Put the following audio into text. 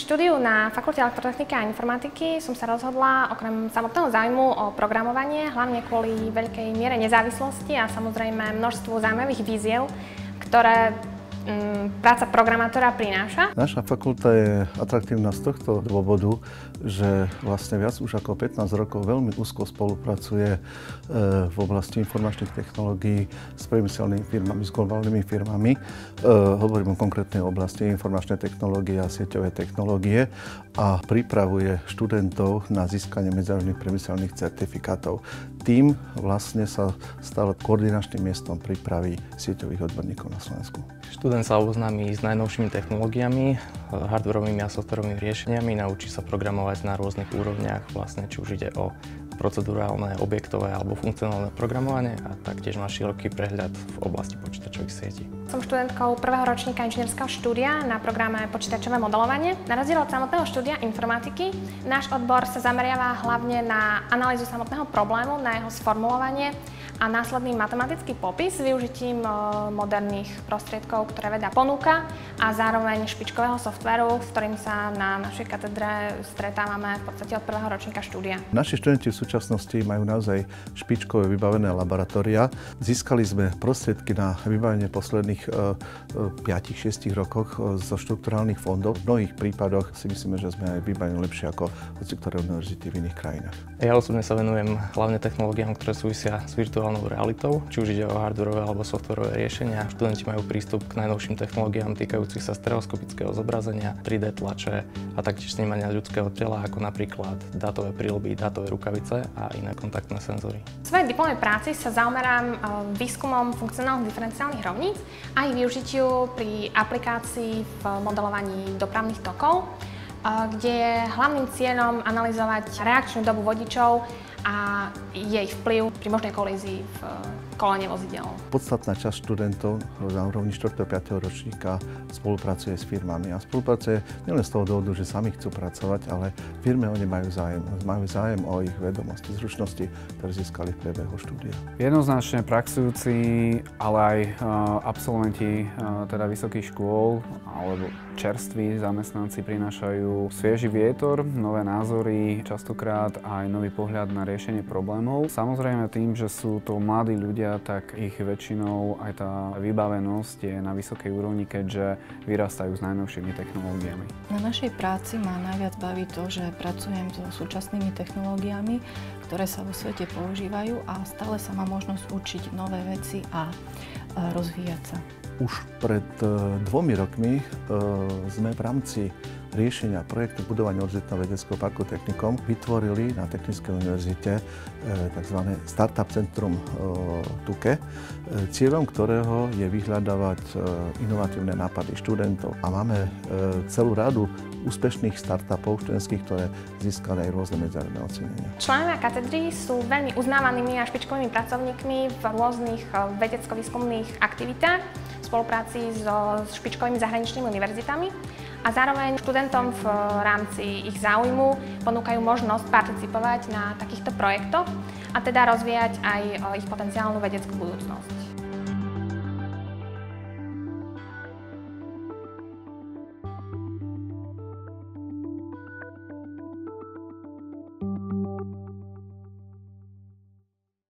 štúdiu na Fakulte elektrotechniky a informatiky som sa rozhodla okrem samotného záujmu o programovanie, hlavne kvôli veľkej miere nezávislosti a samozrejme množstvu zaujímavých víziev, ktoré práca programátora prináša. Naša fakulta je atraktívna z tohto dôvodu, že vlastne viac už ako 15 rokov veľmi úzko spolupracuje v oblasti informačných technológií s priemyselnými firmami, s globálnymi firmami. Hovorím o konkrétnej oblasti informačné technológie a sieťové technológie a pripravuje študentov na získanie medzinárodných priemyselných certifikátov. Tým vlastne sa stal koordinačným miestom prípravy sieťových odborníkov na Slovensku. Študent sa oboznámi s najnovšími technológiami, hardwarovými a softwarovými riešeniami, naučí sa programovať na rôznych úrovniach, vlastne či už ide o procedurálne, objektové alebo funkcionálne programovanie a taktiež má široký prehľad v oblasti počítačových sietí. Som študentkou prvého ročníka inžinierského štúdia na programe počítačové modelovanie. Na rozdiel od samotného štúdia informatiky, náš odbor sa zameriava hlavne na analýzu samotného problému, na jeho sformulovanie a následný matematický popis s využitím moderných prostriedkov, ktoré veda ponúka a zároveň špičkového softvéru, s ktorým sa na našej katedre stretávame v podstate od prvého ročníka štúdia. Naši študenti v súčasnosti majú naozaj špičkové vybavené laboratória. Získali sme prostriedky na vybavenie posledných 5-6 rokoch zo štrukturálnych fondov. V mnohých prípadoch si myslíme, že sme aj vybavení lepšie ako hociktoré univerzity v iných krajinách. Ja osobne sa venujem hlavne technológiám, ktoré súvisia s virtuálnou realitou, či už ide o hardwareové alebo softwareové riešenia. Študenti majú prístup k najnovším technológiám týkajúcich sa stereoskopického zobrazenia, 3D tlače a taktiež snímania ľudského tela, ako napríklad dátové príľby, dátové rukavice a iné kontaktné senzory. V svojej diplomovej práci sa zaomerám výskumom funkcionálnych diferenciálnych rovníc a ich využitiu pri aplikácii v modelovaní dopravných tokov, kde je hlavným cieľom analyzovať reakčnú dobu vodičov a jej vplyv pri možnej kolízii v kolóne vozidel. Podstatná časť študentov na úrovni 4. a 5. ročníka spolupracuje s firmami a spolupracuje nielen z toho dôvodu, že sami chcú pracovať, ale firmy oni majú zájem o ich vedomosti, zručnosti, ktoré získali v priebehu štúdia. Jednoznačne praxujúci, ale aj absolventi teda vysokých škôl alebo čerství zamestnanci prinášajú svieži vietor, nové názory, častokrát aj nový pohľad na riešenie problémov. Samozrejme tým, že sú to mladí ľudia, tak ich väčšinou aj tá vybavenosť je na vysokej úrovni, keďže vyrastajú s najnovšími technológiami. Na našej práci ma najviac baví to, že pracujem so súčasnými technológiami, ktoré sa vo svete používajú a stále sa má možnosť učiť nové veci a rozvíjať sa. Už pred 2 rokmi sme v rámci riešenia projektu budovania univerzitného vedeckého parku Technikom vytvorili na Technickej univerzite tzv. Startup centrum TUKE, cieľom ktorého je vyhľadávať inovatívne nápady študentov. A máme celú radu úspešných startupov študentských, ktoré získali aj rôzne medzinárodné ocenenia. Členovia katedry sú veľmi uznávanými a špičkovými pracovníkmi v rôznych vedecko-výskumných aktivitách v spolupráci so špičkovými zahraničnými univerzitami a zároveň študentom v rámci ich záujmu ponúkajú možnosť participovať na takýchto projektoch a teda rozvíjať aj ich potenciálnu vedeckú budúcnosť.